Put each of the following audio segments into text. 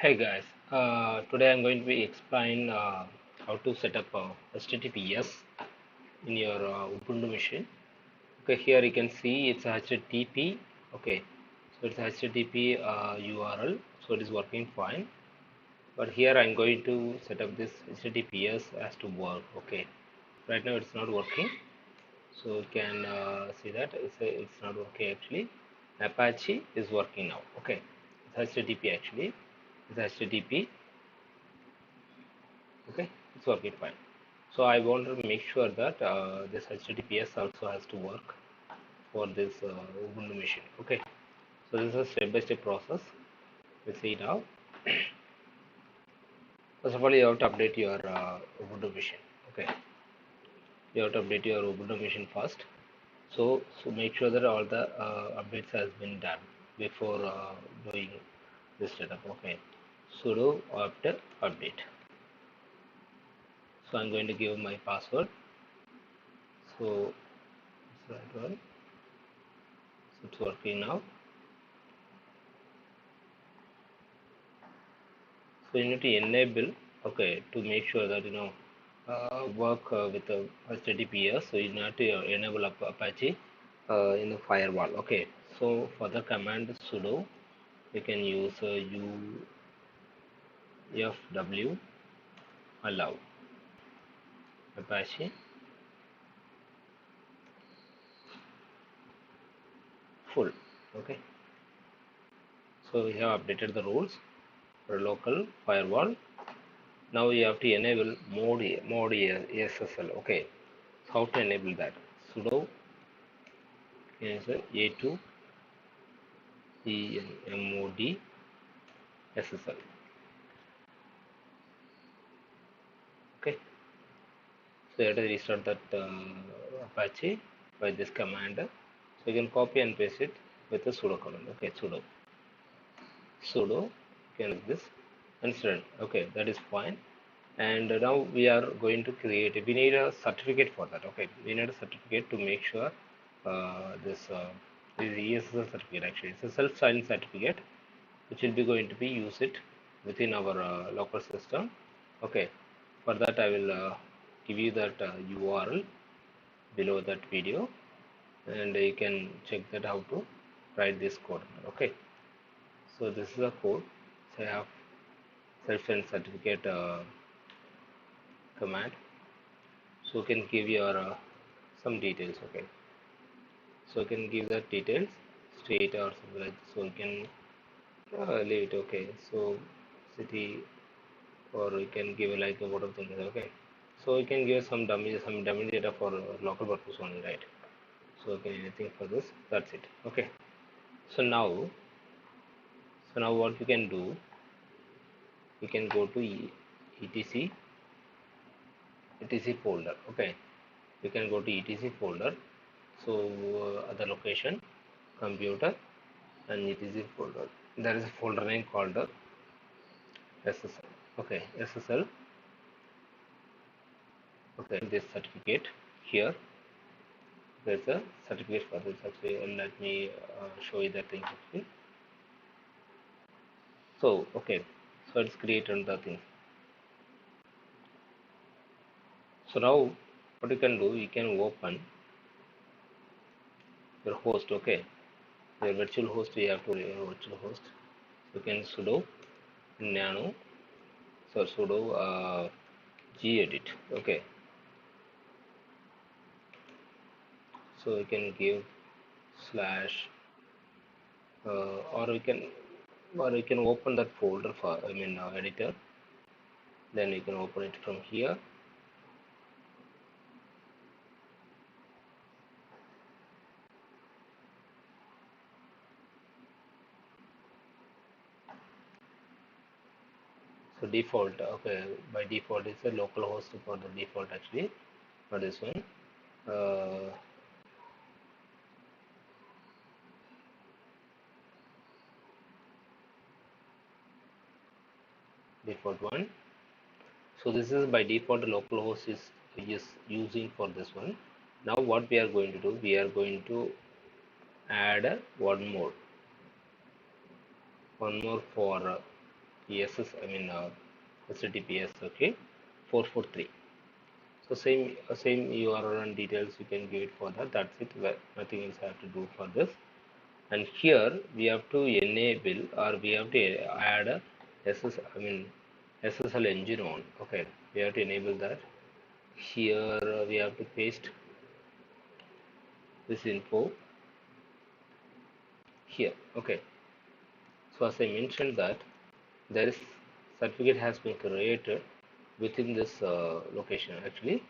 Hey guys, today I'm going to be explain how to set up HTTPS in your Ubuntu machine. Okay, here you can see it's HTTP. Okay, so it's HTTP URL, so it is working fine. But here I'm going to set up this HTTPS as to work. Okay, right now it's not working, so you can see that it's not working actually. Apache is working now. Okay, it's HTTP actually. It's HTTP. Okay, it's working fine. So I want to make sure that this HTTPS also has to work for this Ubuntu machine. Okay, so this is a step-by-step process. We see now. First of all, you have to update your Ubuntu machine. Okay, you have to update your Ubuntu machine first. So make sure that all the updates has been done before doing this setup. Okay, sudo apt update. So I'm going to give my password. So it's right one. So it's working now. So you need to enable, okay, to make sure that work with the HTTPS. So you need to enable Apache in the firewall. Okay, so for the command sudo, you can use ufw allow Apache full. Okay, so we have updated the rules for local firewall. Now you have to enable mode SSL. Okay, so how to enable that? Sudo is a2 cmod SSL. Okay, so you have to restart that Apache by this command. So you can copy and paste it with the sudo command. Okay, sudo can do this instead. Okay, that is fine. And now we are going to create. We need a certificate for that. Okay, we need a certificate to make sure this ESSL certificate actually it's a self-signed certificate which will be going to be use it within our local system. Okay, for that I will give you that URL below that video, and you can check that how to write this code. Okay, so this is the code. So I have self-signed certificate command, so you can give your some details. Okay, so you can give that details state or something like that. So you can leave it. Okay, so city, or you can give like a lot of things. Okay, so you can give some dummy data for local purpose only, right? So okay, anything for this, that's it. Okay, so now what you can do, you can go to etc folder. Okay, you can go to etc folder. So other location computer and etc folder, there is a folder name called SSL. Okay, SSL. Okay, this certificate here, there's a certificate for this actually, and let me show you that thing actually. So okay, so it's created the thing. So now what you can do, you can open your host. Okay, your virtual host, you have to your virtual host. You can sudo nano, so sudo gedit. Okay, so you can give slash or you can open that folder for editor, then you can open it from here. So default, okay, by default it's a local host for the default actually for this one. Default one. So this is by default local host is using for this one. Now what we are going to do, we are going to add one more for ESS, I mean HTTPS, okay, 443. So same URL and details you can give it for that. That's it. Nothing else I have to do for this. And here we have to enable, or we have to add a SSLEngine on. Okay, we have to enable that. Here we have to paste this info here. Okay, so as I mentioned that there is certificate has been created within this location, actually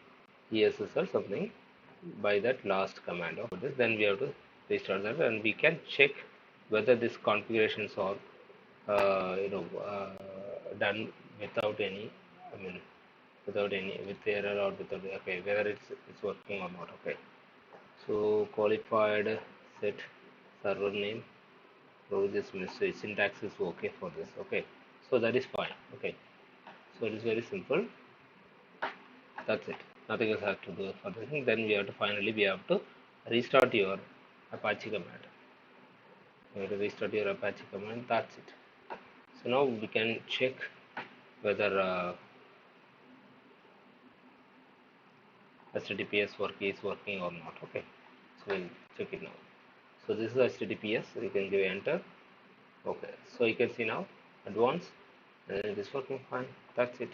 ESSL something, by that last command of this. Then we have to restart that, and we can check whether these configurations are done without any, I mean without any, with error or without, okay, whether it's working or not. Okay, so qualified set server name, so this message syntax is okay for this. Okay, so that is fine. Okay, so it is very simple. That's it. Nothing else have to do for this thing. Then we have to finally we have to restart your Apache command. You have to restart your Apache command. That's it. So now we can check whether HTTPS is working or not. Okay, so we'll check it now. So this is HTTPS. You can give enter. Okay, so you can see now advanced, and it is working fine. That's it.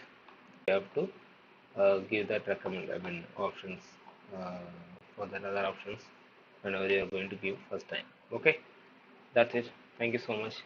You have to give that options uh, for that other options whenever you are going to give first time. Okay, that's it. Thank you so much.